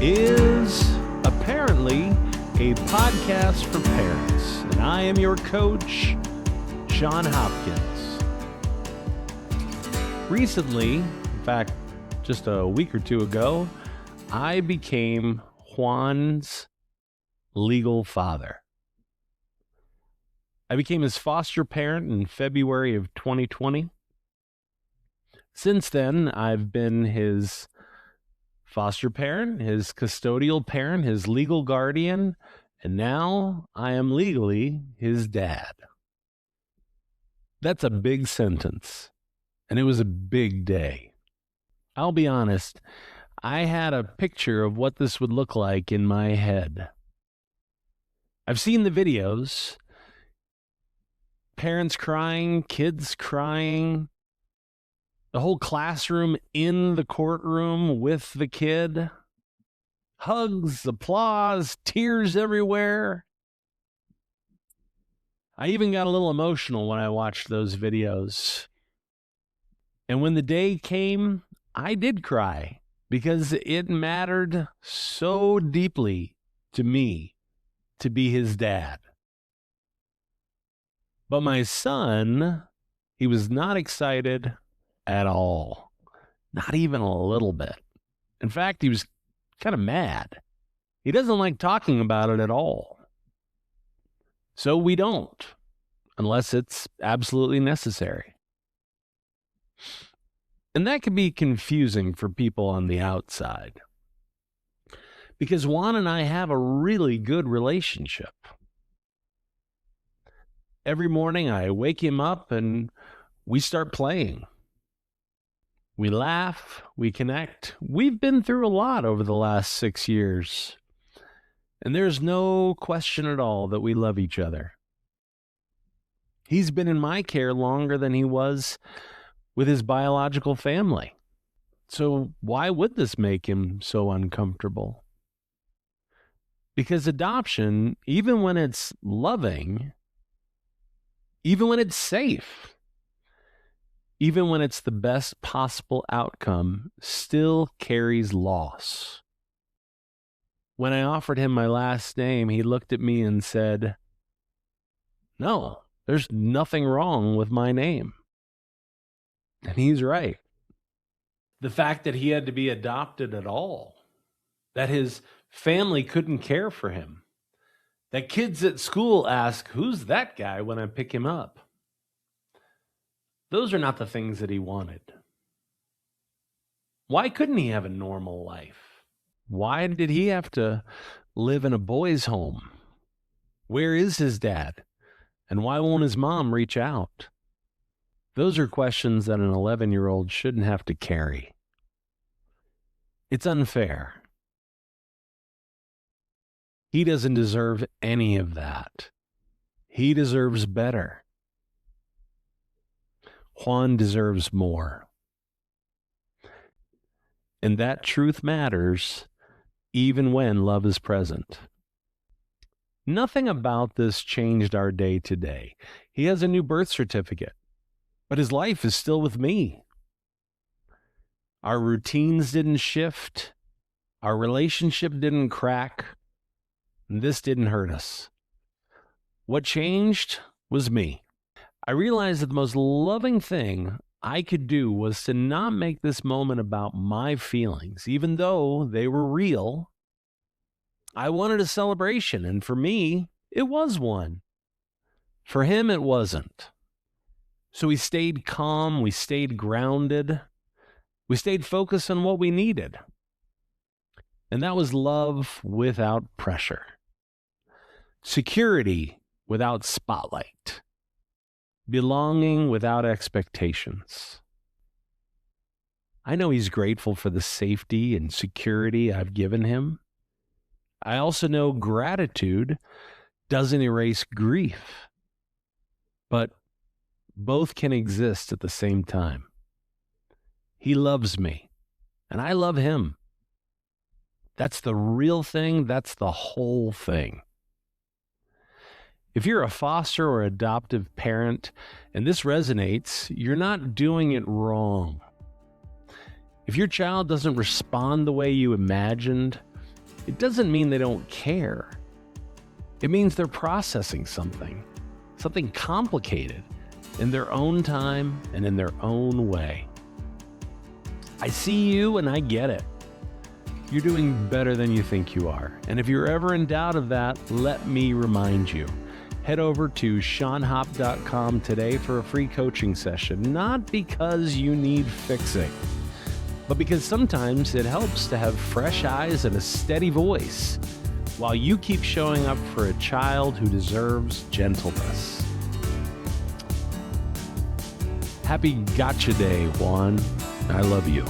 is aParently, a podcast for parents. And I am your coach, Shawn Hopkins. Recently, in fact, just a week or two ago, I became Juan's legal father. I became his foster parent in February of 2020. Since then, I've been his foster parent, his custodial parent, his legal guardian, and now I am legally his dad. That's a big sentence, and it was a big day. I'll be honest, I had a picture of what this would look like in my head. I've seen the videos, parents crying, kids crying, the whole classroom in the courtroom with the kid, hugs, applause, tears everywhere. I even got a little emotional when I watched those videos. And when the day came, I did cry because it mattered so deeply to me to be his dad. But my son, he was not excited at all. Not even a little bit. In fact, he was kind of mad. He doesn't like talking about it at all. So we don't, unless it's absolutely necessary. And that can be confusing for people on the outside, because Juan and I have a really good relationship. Every morning I wake him up and we start playing. We laugh, we connect. We've been through a lot over the last 6 years, and there's no question at all that we love each other. He's been in my care longer than he was with his biological family. So why would this make him so uncomfortable? Because adoption, even when it's loving, even when it's safe, even when it's the best possible outcome, still carries loss. When I offered him my last name, he looked at me and said, "No, there's nothing wrong with my name." And he's right. The fact that he had to be adopted at all, that his family couldn't care for him, that kids at school ask, "Who's that guy?" when I pick him up. Those are not the things that he wanted. Why couldn't he have a normal life? Why did he have to live in a boys' home? Where is his dad? And why won't his mom reach out? Those are questions that an 11-year-old shouldn't have to carry. It's unfair. He doesn't deserve any of that. He deserves better. Juan deserves more. And that truth matters even when love is present. Nothing about this changed our day to day. He has a new birth certificate, but his life is still with me. Our routines didn't shift. Our relationship didn't crack. And this didn't hurt us. What changed was me. I realized that the most loving thing I could do was to not make this moment about my feelings, even though they were real. I wanted a celebration, and for me, it was one. For him, it wasn't. So we stayed calm, we stayed grounded, we stayed focused on what we needed. And that was love without pressure. Security without spotlight. Belonging without expectations. I know he's grateful for the safety and security I've given him. I also know gratitude doesn't erase grief, but both can exist at the same time. He loves me, and I love him. That's the real thing. That's the whole thing. If you're a foster or adoptive parent and this resonates, you're not doing it wrong. If your child doesn't respond the way you imagined, it doesn't mean they don't care. It means they're processing something complicated in their own time and in their own way. I see you and I get it. You're doing better than you think you are. And if you're ever in doubt of that, let me remind you. Head over to ShawnHop.com today for a free coaching session, not because you need fixing, but because sometimes it helps to have fresh eyes and a steady voice while you keep showing up for a child who deserves gentleness. Happy Gotcha Day, Juan. I love you.